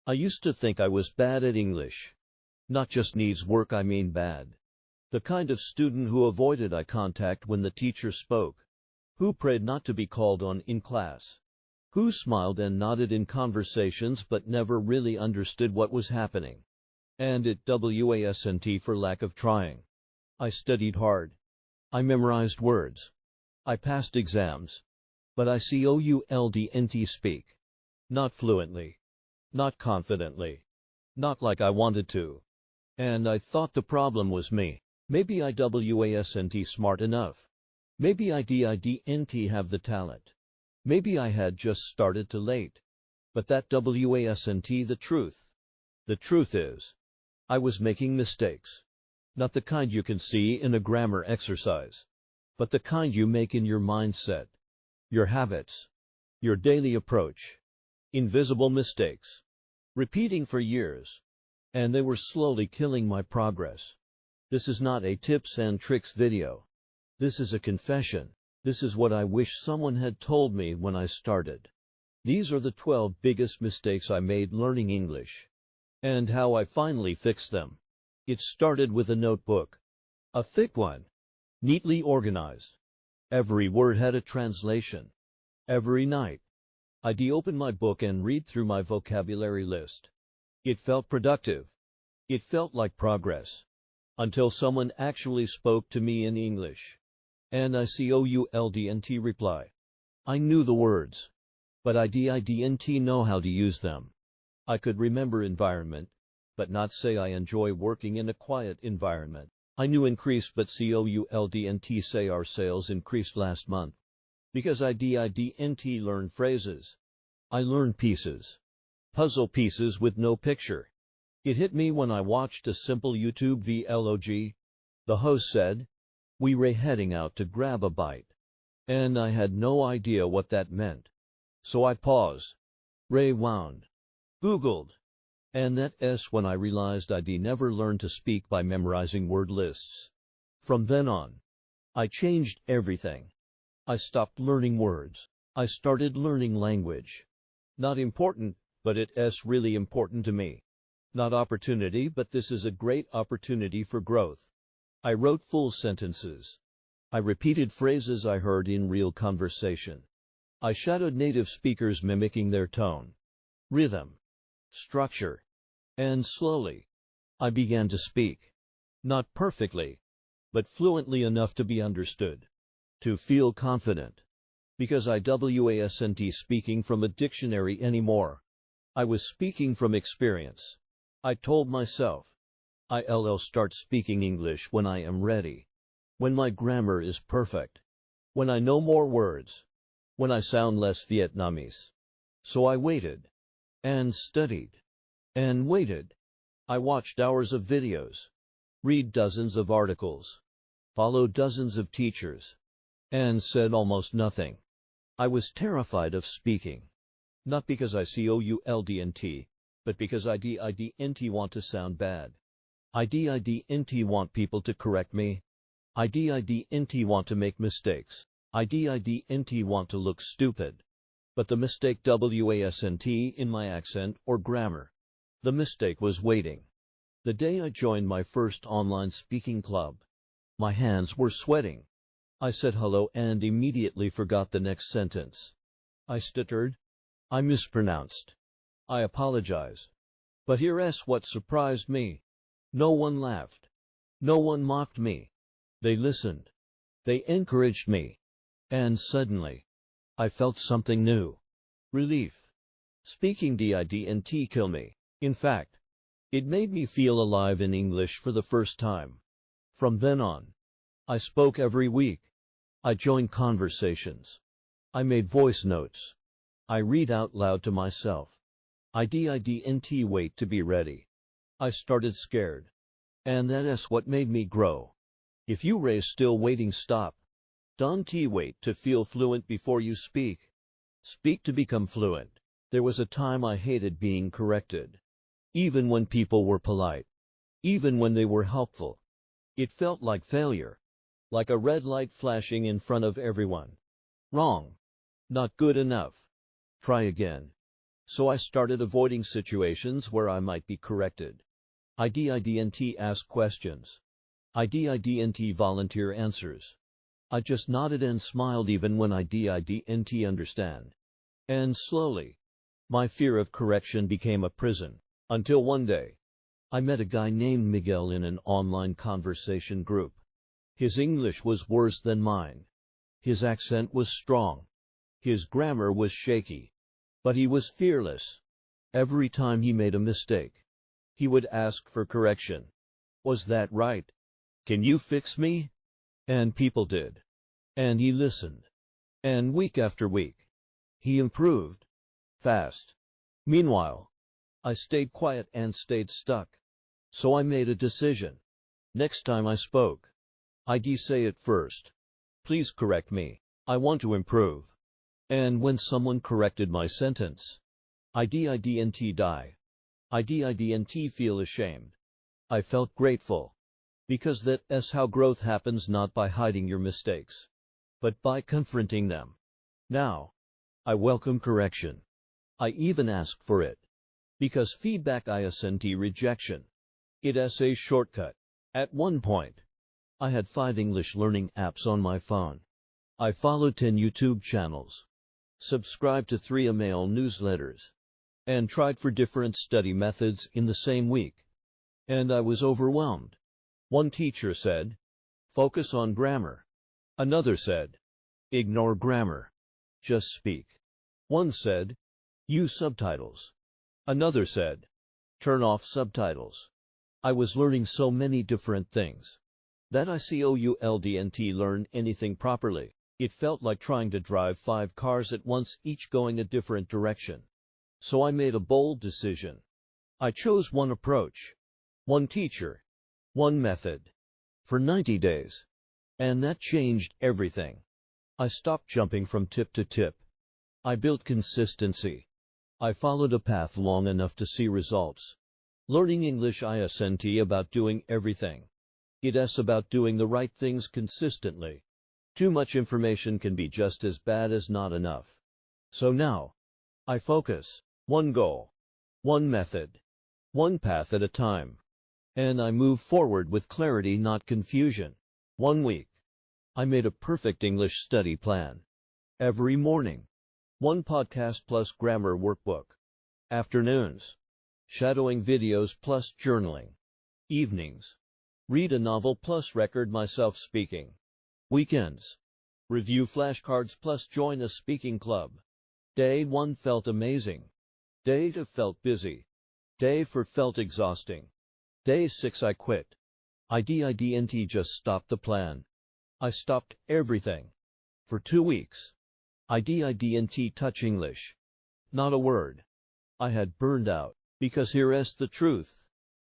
I used to think I was bad at English. Not just needs work, I mean bad. The kind of student who avoided eye contact when the teacher spoke, who prayed not to be called on in class, who smiled and nodded in conversations but never really understood what was happening. And it wasn't for lack of trying. I studied hard. I memorized words. I passed exams. But I couldn't speak. Not fluently. Not confidently. Not like I wanted to. And I thought the problem was me. Maybe I wasn't smart enough. Maybe I didn't have the talent. Maybe I had just started too late. But that wasn't the truth. The truth is, I was making mistakes. Not the kind you can see in a grammar exercise, but the kind you make in your mindset, your habits, your daily approach. Invisible mistakes. Repeating for years. And they were slowly killing my progress. This is not a tips and tricks video. This is a confession. This is what I wish someone had told me when I started. These are the 12 biggest mistakes I made learning English. And how I finally fixed them. It started with a notebook. A thick one. Neatly organized. Every word had a translation. Every night, I'd open my book and read through my vocabulary list. It felt productive. It felt like progress. Until someone actually spoke to me in English. And I couldn't reply. I knew the words. But I didn't know how to use them. I could remember environment, but not say I enjoy working in a quiet environment. I knew increased but couldn't say our sales increased last month. Because I didn't learn phrases. I learned pieces. Puzzle pieces with no picture. It hit me when I watched a simple YouTube vlog. The host said, "We were heading out to grab a bite." And I had no idea what that meant. So I paused. Rewound. Googled. And that's when I realized I'd never learned to speak by memorizing word lists. From then on, I changed everything. I stopped learning words. I started learning language. Not important, but it's really important to me. Not opportunity, but this is a great opportunity for growth. I wrote full sentences. I repeated phrases I heard in real conversation. I shadowed native speakers mimicking their tone, rhythm, structure. And slowly, I began to speak. Not perfectly, but fluently enough to be understood. To feel confident. Because I wasn't speaking from a dictionary anymore. I was speaking from experience. I told myself, I'll start speaking English when I am ready. When my grammar is perfect. When I know more words. When I sound less Vietnamese. So I waited. And studied. And waited. I watched hours of videos. Read dozens of articles. Followed dozens of teachers. And said almost nothing. I was terrified of speaking. Not because I couldn't, but because I didn't want to sound bad. I didn't want people to correct me. I didn't want to make mistakes. I didn't want to look stupid. But the mistake wasn't in my accent or grammar. The mistake was waiting. The day I joined my first online speaking club, my hands were sweating. I said hello and immediately forgot the next sentence. I stuttered. I mispronounced. I apologize. But here's what surprised me. No one laughed. No one mocked me. They listened. They encouraged me. And suddenly, I felt something new. Relief. Speaking didn't kill me. In fact, it made me feel alive in English for the first time. From then on, I spoke every week. I joined conversations. I made voice notes. I read out loud to myself. I didn't wait to be ready. I started scared. And that's what made me grow. If you raise still waiting, stop. Don't wait to feel fluent before you speak. Speak to become fluent. There was a time I hated being corrected. Even when people were polite. Even when they were helpful. It felt like failure. Like a red light flashing in front of everyone. Wrong. Not good enough. Try again. So I started avoiding situations where I might be corrected. I didn't ask questions. I didn't volunteer answers. I just nodded and smiled even when I didn't understand. And slowly, my fear of correction became a prison. Until one day, I met a guy named Miguel in an online conversation group. His English was worse than mine. His accent was strong. His grammar was shaky. But he was fearless. Every time he made a mistake, he would ask for correction. Was that right? Can you fix me? And people did. And he listened. And week after week, he improved. Fast. Meanwhile, I stayed quiet and stayed stuck. So I made a decision. Next time I spoke, I'd say it first. Please correct me. I want to improve. And when someone corrected my sentence, I didn't die. I didn't feel ashamed. I felt grateful. Because that's how growth happens, not by hiding your mistakes, but by confronting them. Now, I welcome correction. I even ask for it. Because feedback isn't rejection. It's a shortcut. At one point, I had 5 English learning apps on my phone. I followed 10 YouTube channels, subscribed to 3 email newsletters, and tried for different study methods in the same week. And I was overwhelmed. One teacher said, focus on grammar. Another said, ignore grammar. Just speak. One said, use subtitles. Another said, turn off subtitles. I was learning so many different things that I couldn't learn anything properly. It felt like trying to drive 5 cars at once, each going a different direction. So I made a bold decision. I chose one approach, one teacher, one method, for 90 days. And that changed everything. I stopped jumping from tip to tip. I built consistency. I followed a path long enough to see results. Learning English isn't about doing everything. It's about doing the right things consistently. Too much information can be just as bad as not enough. So now, I focus. One goal. One method. One path at a time. And I move forward with clarity, not confusion. 1 week. I made a perfect English study plan. Every morning, 1 podcast plus grammar workbook. Afternoons, shadowing videos plus journaling. Evenings, read a novel plus record myself speaking. Weekends, review flashcards plus join a speaking club. Day 1 felt amazing. Day 2 felt busy. Day 4 felt exhausting. Day 6 I quit. I didn't just stop the plan. I stopped everything. For 2 weeks, I didn't touch English. Not a word. I had burned out. Because here's the truth.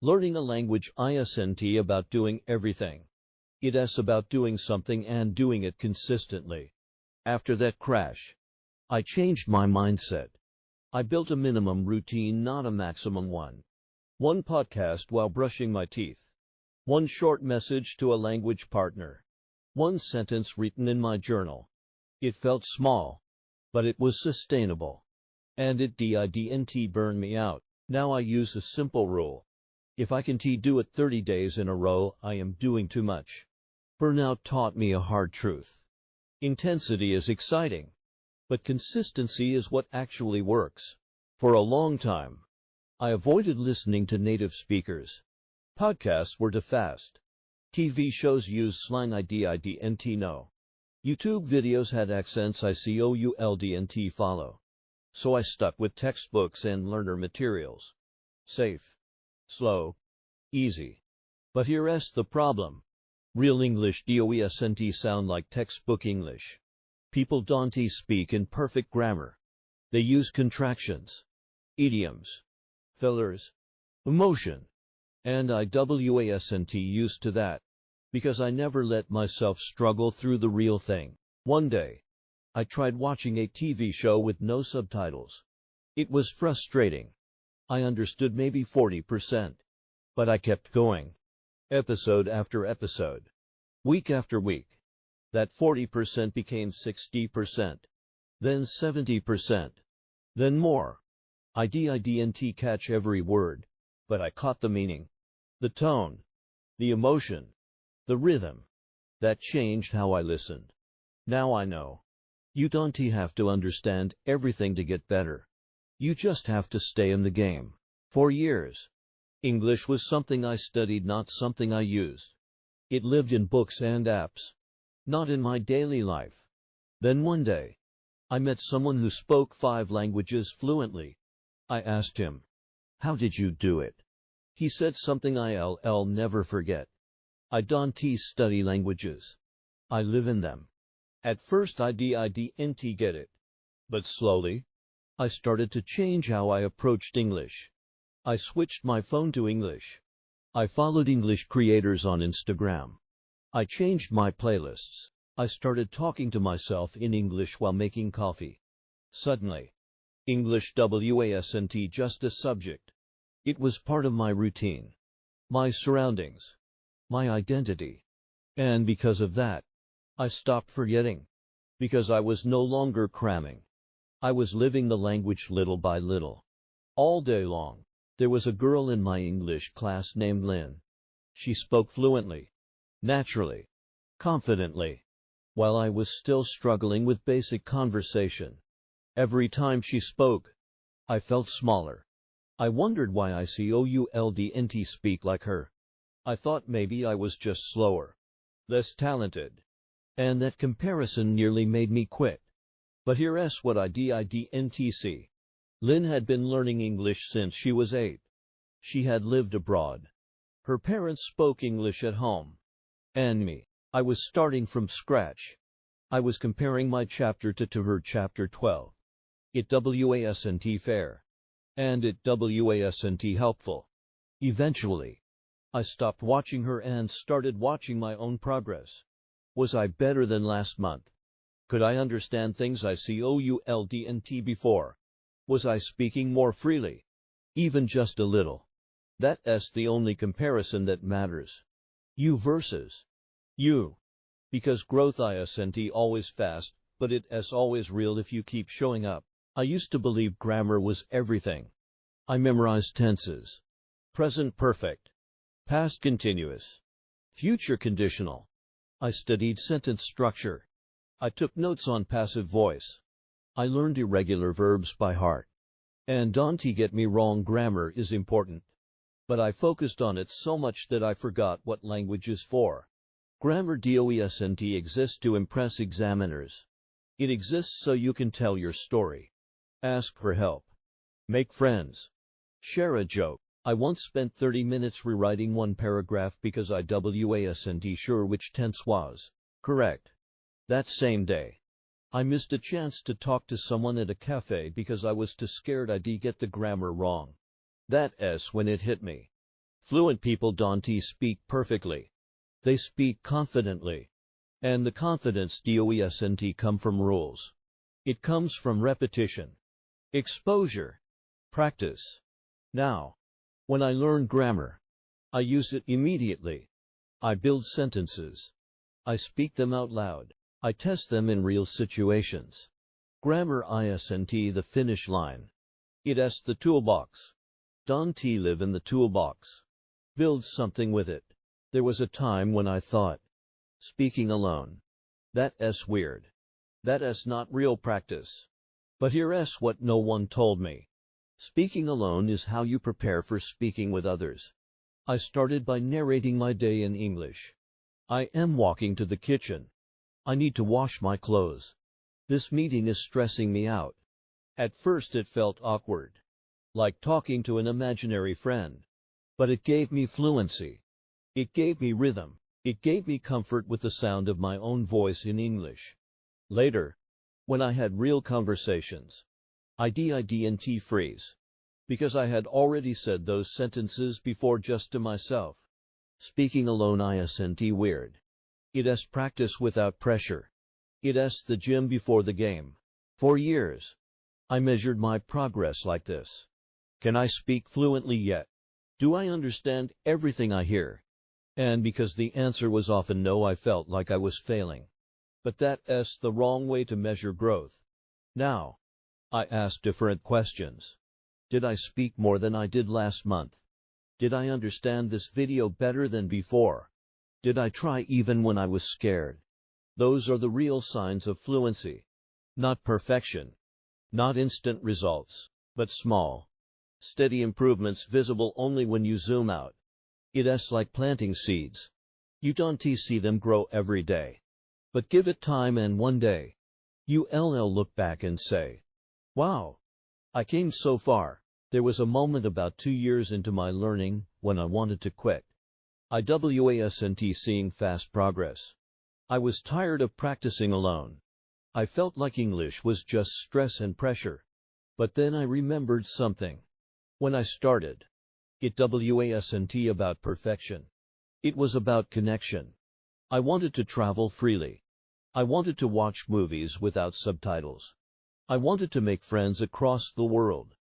Learning a language isn't about doing everything. It's about doing something and doing it consistently. After that crash, I changed my mindset. I built a minimum routine, not a maximum one. 1 podcast while brushing my teeth. 1 short message to a language partner. 1 sentence written in my journal. It felt small, but it was sustainable. And it didn't burn me out. Now I use a simple rule. If I can do it 30 days in a row, I am doing too much. Burnout taught me a hard truth. Intensity is exciting, but consistency is what actually works. For a long time, I avoided listening to native speakers. Podcasts were too fast. TV shows used slang I didn't know. YouTube videos had accents I couldn't follow. So I stuck with textbooks and learner materials. Safe, slow, easy. But here's the problem. Real English doesn't sound like textbook English. People don't speak in perfect grammar. They use contractions, idioms, fillers, emotion. And I wasn't used to that. Because I never let myself struggle through the real thing. One day, I tried watching a TV show with no subtitles. It was frustrating. I understood maybe 40%. But I kept going. Episode after episode. Week after week. That 40% became 60%. Then 70%. Then more. I didn't catch every word, but I caught the meaning, the tone, the emotion, the rhythm. That changed how I listened. Now I know. You don't have to understand everything to get better. You just have to stay in the game. For years, English was something I studied, not something I used. It lived in books and apps, not in my daily life. Then one day, I met someone who spoke 5 languages fluently. I asked him, "How did you do it?" He said something I'll never forget. "I don't study languages. I live in them." At first I didn't get it. But slowly, I started to change how I approached English. I switched my phone to English. I followed English creators on Instagram. I changed my playlists. I started talking to myself in English while making coffee. Suddenly, English wasn't just a subject. It was part of my routine, my surroundings, my identity. And because of that, I stopped forgetting. Because I was no longer cramming. I was living the language little by little. All day long, there was a girl in my English class named Lynn. She spoke fluently, naturally, confidently, while I was still struggling with basic conversation. Every time she spoke, I felt smaller. I wondered why I couldn't speak like her. I thought maybe I was just slower, less talented. And that comparison nearly made me quit. But here's what I didn't see. Lynn had been learning English since she was 8. She had lived abroad. Her parents spoke English at home. And me, I was starting from scratch. I was comparing my chapter to her chapter 12. It wasn't fair. And it wasn't helpful. Eventually, I stopped watching her and started watching my own progress. Was I better than last month? Could I understand things I couldn't before? Was I speaking more freely? Even just a little. That's the only comparison that matters. You versus you. Because growth isn't always fast, but it's always real if you keep showing up. I used to believe grammar was everything. I memorized tenses. Present perfect. Past continuous. Future conditional. I studied sentence structure. I took notes on passive voice. I learned irregular verbs by heart. And don't get me wrong, grammar is important. But I focused on it so much that I forgot what language is for. Grammar doesn't exist to impress examiners. It exists so you can tell your story. Ask for help. Make friends. Share a joke. I once spent 30 minutes rewriting one paragraph because I wasn't sure which tense was correct. That same day, I missed a chance to talk to someone at a cafe because I was too scared I'd get the grammar wrong. That's when it hit me. Fluent people don't speak perfectly. They speak confidently. And the confidence doesn't come from rules. It comes from repetition, exposure, practice. Now, when I learn grammar, I use it immediately. I build sentences. I speak them out loud. I test them in real situations. Grammar isn't the finish line. It's the toolbox. Don't live in the toolbox. Build something with it. There was a time when I thought, speaking alone. That's weird. That's not real practice. But here's what no one told me. Speaking alone is how you prepare for speaking with others. I started by narrating my day in English. I am walking to the kitchen. I need to wash my clothes. This meeting is stressing me out. At first it felt awkward, like talking to an imaginary friend. But it gave me fluency. It gave me rhythm. It gave me comfort with the sound of my own voice in English. Later, when I had real conversations, I didn't freeze. Because I had already said those sentences before just to myself. Speaking alone isn't weird. It's practice without pressure. It's the gym before the game. For years, I measured my progress like this. Can I speak fluently yet? Do I understand everything I hear? And because the answer was often no, I felt like I was failing. But that's the wrong way to measure growth. Now, I ask different questions. Did I speak more than I did last month? Did I understand this video better than before? Did I try even when I was scared? Those are the real signs of fluency. Not perfection. Not instant results. But small, steady improvements visible only when you zoom out. It's like planting seeds. You don't see them grow every day. But give it time and one day, you'll look back and say, wow, I came so far. There was a moment about 2 years into my learning when I wanted to quit. I wasn't seeing fast progress. I was tired of practicing alone. I felt like English was just stress and pressure. But then I remembered something. When I started, it wasn't about perfection. It was about connection. I wanted to travel freely. I wanted to watch movies without subtitles. I wanted to make friends across the world.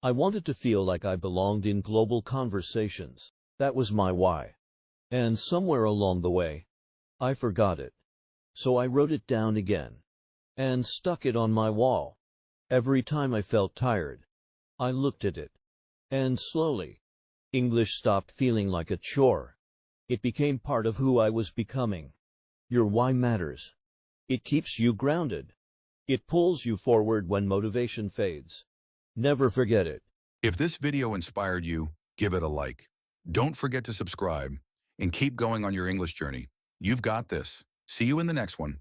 I wanted to feel like I belonged in global conversations. That was my why. And somewhere along the way, I forgot it. So I wrote it down again and stuck it on my wall. Every time I felt tired, I looked at it. And slowly, English stopped feeling like a chore. It became part of who I was becoming. Your why matters. It keeps you grounded. It pulls you forward when motivation fades. Never forget it. If this video inspired you, give it a like. Don't forget to subscribe and keep going on your English journey. You've got this. See you in the next one.